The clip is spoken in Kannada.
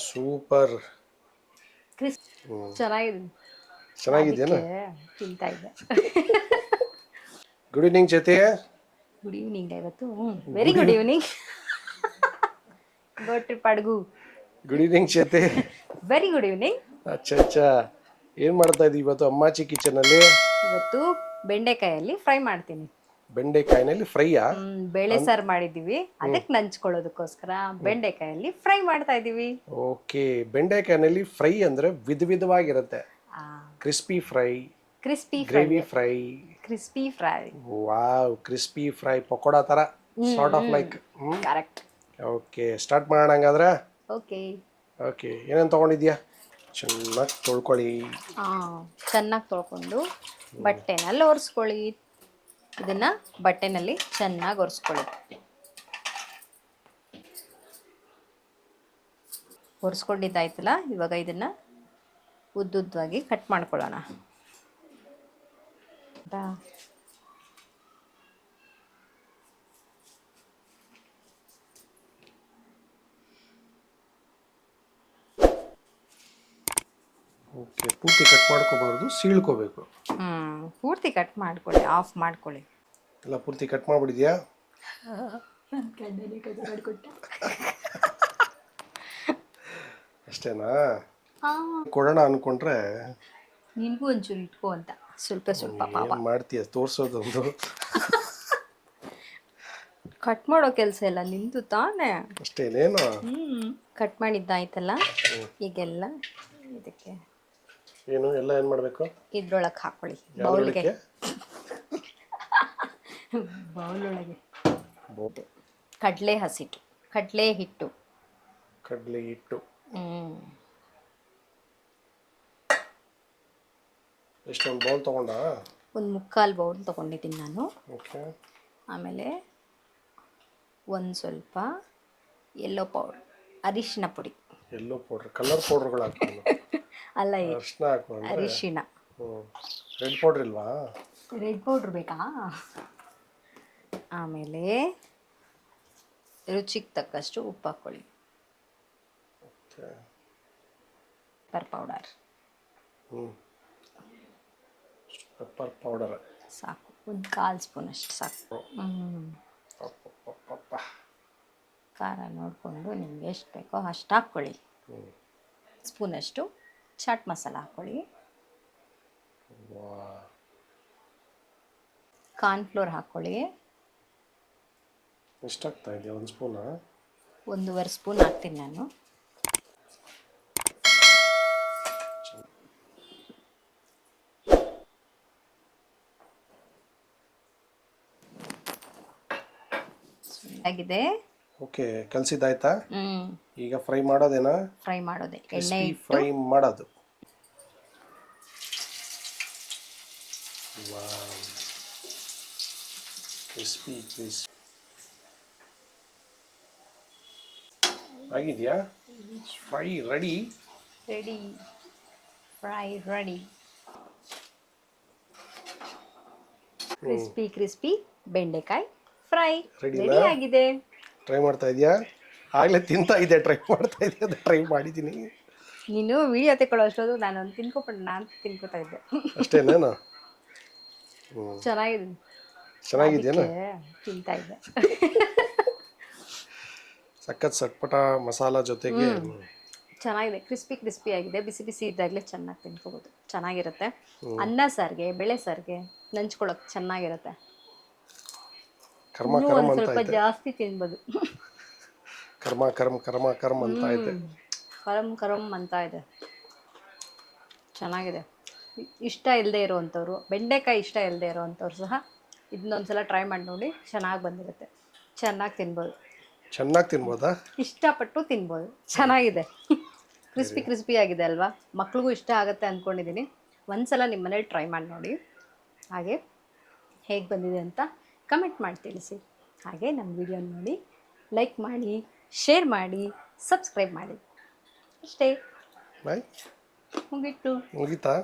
ಸೂಪರ್. ಕ್ರಿಸ್ ಚೆನ್ನಾಗಿದೆ. ಚೆನ್ನಾಗಿದೆಯಾ? ತಿಂತಾ ಇದ್ದೆ. ಗುಡ್ ಈವ್ನಿಂಗ್ ಜೊತೆ. ಗುಡ್ ಈವ್ನಿಂಗ್ ಇವತ್ತು. Very good evening. Go trip ಅಡ್ಗು. ಗುಡ್ ಈವ್ನಿಂಗ್ ಜೊತೆ. Very good evening. ಅಚ್ಚಾ ಏನು ಮಾಡ್ತಾ ಇದ್ದೀವಿ ಇವತ್ತು ಅಮ್ಮಾಚಿ ಕಿಚನಲ್ಲಿ? ಇವತ್ತು ಬೆಂಡೆಕಾಯಲ್ಲಿ ಫ್ರೈ ಮಾಡ್ತೀನಿ. ಬೆಂಡೆಕಾಯಿನಲ್ಲಿ ಫ್ರೈಯಾ? ಬೇಳೆ ಸಾರು ಮಾಡಿದ್ದೀವಿ, ಅದಕ್ಕೆ ನಂಚ್ಕೊಳ್ಳೋದಕ್ಕೋಸ್ಕರ ಬೆಂಡೆಕಾಯಲ್ಲಿ ಫ್ರೈ ಮಾಡ್ತಾ ಇದ್ದೀವಿ. ಓಕೆ, ಬೆಂಡೆಕಾಯಿನಲ್ಲಿ ಫ್ರೈ ಅಂದರೆ ವಿಧವಾಗಿರುತ್ತೆ. Crispy fry, gravy fry, crispy fry. Wow, crispy fry pakoda ಥರ sort of like. Correct. Okay, start ಮಾಡೋಣ ಹಂಗಾದ್ರೆ. ಓಕೆ ಓಕೆ, ಏನೇನು ತೊಗೊಂಡಿದ್ಯಾ? ಚೆನ್ನಾಗಿ ತೊಳ್ಕೊಳ್ಳಿ. ಚೆನ್ನಾಗಿ ತೊಳ್ಕೊಂಡು ಬಟ್ಟೆನಲ್ಲಿ ಒರೆಸ್ಕೊಳ್ಳಿ. ಇದನ್ನು ಬಟ್ಟೆನಲ್ಲಿ ಚೆನ್ನಾಗಿ ಒರೆಸ್ಕೊಳ್ಳಿ. ಒರೆಸ್ಕೊಂಡಿದ್ದಾಯ್ತಲ್ಲ, ಇವಾಗ ಇದನ್ನು ಉದ್ದುದ್ದವಾಗಿ ಕಟ್ ಮಾಡ್ಕೊಳ್ಳೋಣ. ಓಕೆ, ಪೂರ್ತಿ ಕಟ್ ಮಾಡ್ಕೋಬಾರ್ದು, ಸೀಳ್ಕೋಬೇಕು. ಪೂರ್ತಿ ಕಟ್ ಮಾಡ್ಕೊಳ್ಳಿ, ಆಫ್ ಮಾಡ್ಕೊಳ್ಳಿ. ಎಲ್ಲ ಪೂರ್ತಿ ಕಟ್ ಮಾಡಿಬಿಡಿದ್ಯಾ? ಅಷ್ಟೇನಾ? ಕೊಡೋಣ ಅನ್ಕೊಂಡ್ರೆ ನಿನ್ಗೂ ಒಂಚೂರು ಇಟ್ಕೋ ಅಂತ ಸ್ವಲ್ಪ ಪಾಪ ಮಾಡ್ತೀಯ, ತೋರ್ಸೋದೊಂದು. ಕಟ್ ಮಾಡೋ ಕೆಲಸ ಎಲ್ಲ ನಿಂತು ತಾನೇ. ಅಷ್ಟೇನೇನು? ಕಟ್ ಮಾಡಿದ್ದಾಯ್ತಲ್ಲ, ಈಗೆಲ್ಲ ಇದಕ್ಕೆ ಏನು ಎಲ್ಲ ಏನು ಮಾಡಬೇಕು? ಇದ್ರೊಳಗೆ ಹಾಕೊಳ್ಳಿ, ಬೌಲ್ಗೆ. ಬೌಲೊಳಗೆ ಕಡಲೆ ಹಸಿಟ್ಟು, ಕಡಲೆ ಹಿಟ್ಟು. ಎಷ್ಟೊಂದು ಬೌಲ್ ತಗೊಂಡ? ಒಂದು ಮುಕ್ಕಾಲು ಬೌಲ್ ತೊಗೊಂಡಿದ್ದೀನಿ ನಾನು. ಓಕೆ. ಆಮೇಲೆ ಒಂದು ಸ್ವಲ್ಪ ಯೆಲ್ಲೋ ಪೌಡರ್, ಅರಿಶಿನ ಪುಡಿ. ಯೆಲ್ಲೋ ಪೌಡ್ರ್, ಕಲರ್ ಪೌಡ್ರ್ಗಳು ಹಾಕಿ. ಅಲ್ಲ, ಅರಿಶಿನ ಹಾಕು. ಅರಿಶಿನ. ರೆಡ್ ಪೌಡ್ರ್ ಇಲ್ವಾ? ರೆಡ್ ಪೌಡ್ರ್ ಬೇಕಾ? ಆಮೇಲೆ ರುಚಿಗೆ ತಕ್ಕಷ್ಟು ಉಪ್ಪು ಹಾಕ್ಕೊಳ್ಳಿ. Pepper powder. ಪೆಪ್ಪರ್ ಪೌಡರ್ ಸಾಕು, ಒಂದು 1/4 ಸ್ಪೂನ್ ಅಷ್ಟು ಸಾಕು. ಖಾರ ನೋಡಿಕೊಂಡು ನಿಮ್ಗೆ ಎಷ್ಟು ಬೇಕೋ ಅಷ್ಟು ಹಾಕ್ಕೊಳ್ಳಿ. ಸ್ಪೂನಷ್ಟು ಚಾಟ್ ಮಸಾಲ ಹಾಕ್ಕೊಳ್ಳಿ. ಕಾರ್ನ್ಫ್ಲೋರ್ ಹಾಕ್ಕೊಳ್ಳಿ. ಎಷ್ಟು ಹಾಕ್ತಾ ಇದೆಯಾ? 1 ಸ್ಪೂನಾ? 1.5 ಸ್ಪೂನ್ ಹಾಕ್ತೀನಿ ನಾನು. ಆಗಿದೆ. ಓಕೆ, ಕಲಸಿದ್ದಾಯ್ತಾ? ಈಗ ಫ್ರೈ ಮಾಡೋದೇನಾ? ಫ್ರೈ ಮಾಡೋದೆ, ಎಣ್ಣೆ ಫ್ರೈ ಮಾಡೋದು. ಕ್ರಿಸ್ಪಿ ಆಗಿದೆಯಾ? Fry ready. Fry ready. Crispy ಬೆಂಡೆಕಾಯಿ ಫ್ರೈ ರೆಡಿ ಆಗಿದೆ. ಟ್ರೈ ಮಾಡ್ತಾ ಇದೆಯಾ? ಆಗಲೇ ತಿಂತಾ ಇದೆ, ಟ್ರೈ ಮಾಡ್ತಾ ಇದೆಯಾ? ಅದು ಟ್ರೈ ಮಾಡಿದ್ದೀನಿ. ನೀನು ವಿಡಿಯೋ ತೆಕೊಳ್ಳೋ ಅಷ್ಟೊಂದು ನಾನು ನಾನು ತಿನ್ಕೋತಾ ಇದ್ದೆ. ಅಷ್ಟೇನೇನು? ಚೆನ್ನಾಗಿದೆಯೇನು? ತಿಂತಾ ಇದ್ದೆ. ಸಖತ್ ಸಟ್ಪಟ ಮಸಾಲ ಜೊತೆಗೆ ಚೆನ್ನಾಗಿದೆ. ಕ್ರಿಸ್ಪಿ ಆಗಿದೆ. ಬಿಸಿ ಬಿಸಿ ಇದ್ದಾಗಲೇ ಚೆನ್ನಾಗಿ ತಿನ್ಕೋಬೋದು, ಚೆನ್ನಾಗಿರುತ್ತೆ. ಅನ್ನ ಸಾರಿಗೆ, ಬೇಳೆ ಸಾರಿಗೆ ನಂಚ್ಕೊಳ್ಳೋಕೆ ಚೆನ್ನಾಗಿರುತ್ತೆ. ಒಂದು ಸ್ವಲ್ಪ ಜಾಸ್ತಿ ತಿನ್ಬೋದು. ಕರ್ಮ ಅಂತ ಇದೆ. ಕರಂ ಅಂತ ಇದೆ. ಚೆನ್ನಾಗಿದೆ. ಇಷ್ಟ ಇಲ್ಲದೆ ಇರೋವಂಥವ್ರು, ಬೆಂಡೆಕಾಯಿ ಇಷ್ಟ ಇಲ್ಲದೆ ಇರೋವಂಥವ್ರು ಸಹ ಇದನ್ನೊಂದ್ಸಲ ಟ್ರೈ ಮಾಡಿ ನೋಡಿ, ಚೆನ್ನಾಗಿ ಬಂದಿರುತ್ತೆ. ಚೆನ್ನಾಗಿ ತಿನ್ಬೋದಾ? ಇಷ್ಟಪಟ್ಟು ತಿನ್ಬೋದು. ಚೆನ್ನಾಗಿದೆ. ಕ್ರಿಸ್ಪಿ ಆಗಿದೆ ಅಲ್ವಾ? ಮಕ್ಳಿಗೂ ಇಷ್ಟ ಆಗುತ್ತೆ ಅಂದ್ಕೊಂಡಿದ್ದೀನಿ. ಒಂದ್ಸಲ ನಿಮ್ಮ ಮನೇಲಿ ಟ್ರೈ ಮಾಡಿ ನೋಡಿ. ಹಾಗೆ ಹೇಗೆ ಬಂದಿದೆ ಅಂತ ಕಮೆಂಟ್ ಮಾಡಿ ತಿಳಿಸಿ. ಹಾಗೆ ನಮ್ಮ ವಿಡಿಯೋ ನೋಡಿ ಲೈಕ್ ಮಾಡಿ, ಶೇರ್ ಮಾಡಿ, ಸಬ್ಸ್ಕ್ರೈಬ್ ಮಾಡಿ. ಅಷ್ಟೇ. ಬಾಯ್. ಮುಗೀತು. ಮುಗೀತಾ?